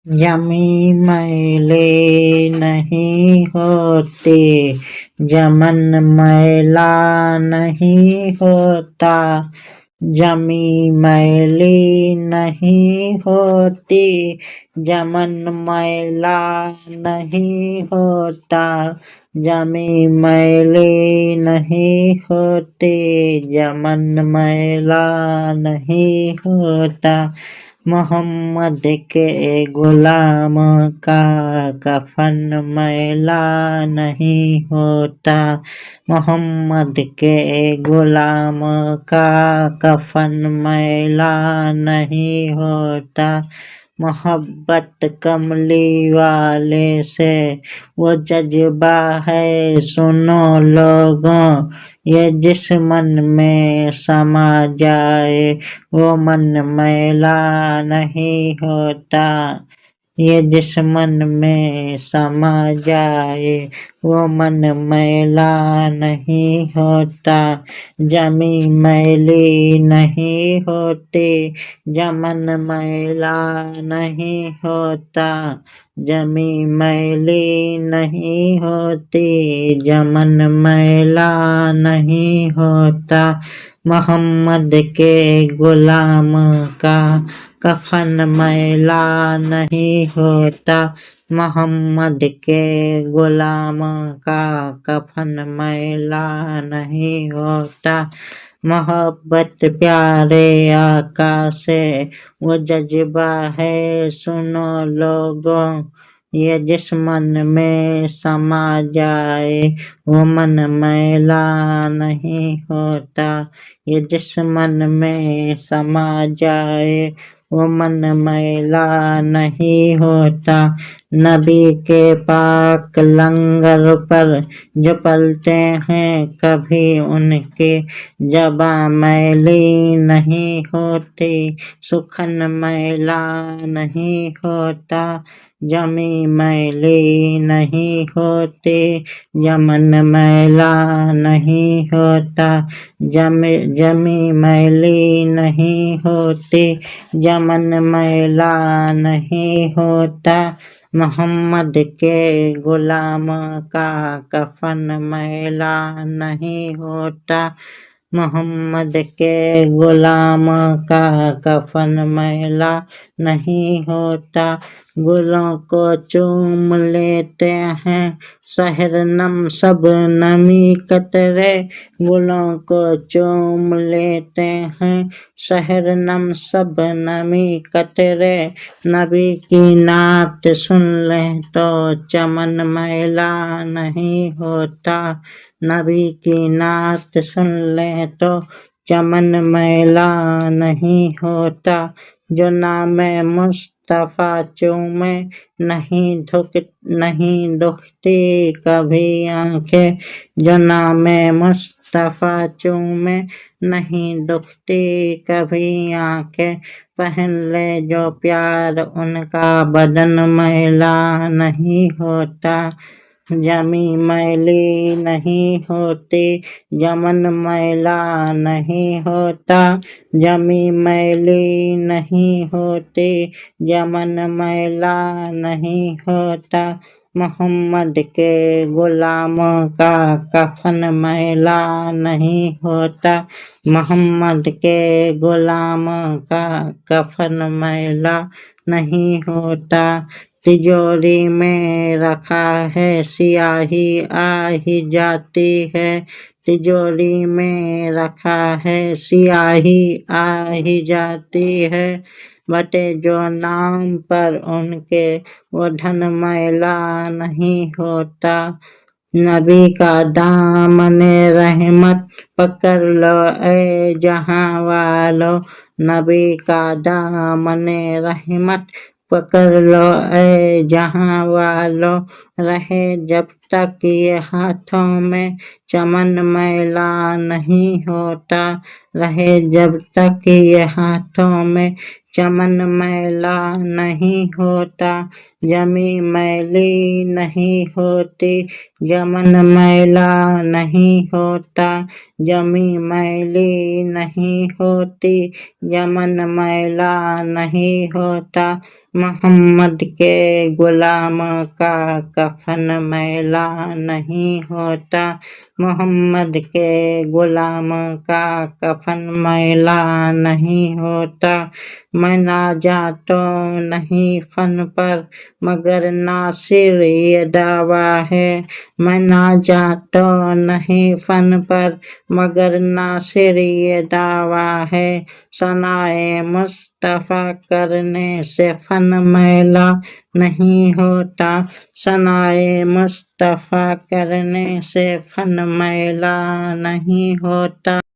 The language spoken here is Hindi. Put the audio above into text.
यमी मैले नहीं होते, यमन मैला नहीं होता। जमी मैली नहीं होती, यमन मैला नहीं होता। जमी मैली नहीं होती, यमन मैला नहीं होता। मोहम्मद के गुलाम का कफन मैला नहीं होता। मोहम्मद के गुलाम का कफन मैला नहीं होता। मोहब्बत कमली वाले से वो जज्बा है, सुनो लोगों, ये जिस मन में समा जाए वो मन मैला नहीं होता। ये जिस मन में समा जाए वो मन मैला नहीं होता। जमी मैली नहीं होती, यमन मैला नहीं होता। जमी मैली नहीं होती, यमन मैला नहीं होता। मोहम्मद के गुलाम का कफन मैला नहीं होता। मोहम्मद के गुलाम का कफन मैला नहीं होता। मोहब्बत प्यारे आका से वो जज्बा है, सुनो लोगों, ये जिस मन में समा जाए वो मन मैला नहीं होता। ये जिस मन में समा जाए वो मन मैला नहीं होता। नबी के पाक लंगर पर जो पलते हैं, कभी उनके जबा मैली नहीं होती। सुखन मैला नहीं होता, जमी मैली नहीं होती। यमन मैला नहीं होता, जमी मैली नहीं होती। यमन मैला नहीं होता। मोहम्मद के गुलाम का कफन मैला नहीं होता। मोहम्मद के गुलाम का कफन मैला नहीं होता। गुलों को चूम लेते हैं शहरनम सब नमी कतरे। गुलों को चूम लेते हैं शहरनम सब नमी कतरे। नबी की नात सुन ले तो चमन मैला नहीं होता। नबी की नात सुन ले तो चमन मैला नहीं होता। जो नाम मुस्तफा चूमे नहीं दुखती कभी आंखें। जो नाम मुस्तफा चूमे नहीं दुखती कभी आंखें। पहन ले जो प्यार उनका बदन मैला नहीं होता। जमी मैली नहीं होती, यमन मैला नहीं होता। जमी मैली नहीं होती, यमन मैला नहीं होता। मोहम्मद के गुलाम का कफन मैला नहीं होता। मोहम्मद के गुलाम का कफन मैला नहीं होता। तिजोरी में रखा है सियाही आ ही जाती है। तिजोरी में रखा है सियाही आ ही जाती है। बटे जो नाम पर उनके वो धन मैला नहीं होता। नबी का दामन रहमत पकड़ लो ए जहां वालो। नबी का दामन रहमत पकड़ लो ए जहां वालो। रहे जब तक ये हाथों में चमन मैला नहीं होता, रहे जब तक ये हाथों में चमन मैला नहीं होता, जमी मैली नहीं होती, जमन मैला नहीं होता, जमी मैली नहीं होती, यमन मैला नहीं होता। मोहम्मद के गुलाम का कफन मैला नहीं होता, मोहम्मद के गुलाम का कफन मैला नहीं होता। मैं ना जातो नहीं फन पर मगर नासिर ये दावा है, मैं ना जातो नहीं फन पर मगर नासिर ये दावा है, सनाए मुस्तफा करने से फन मैला नहीं होता, सनाए मुस्तफा करने से फन मैला नहीं होता।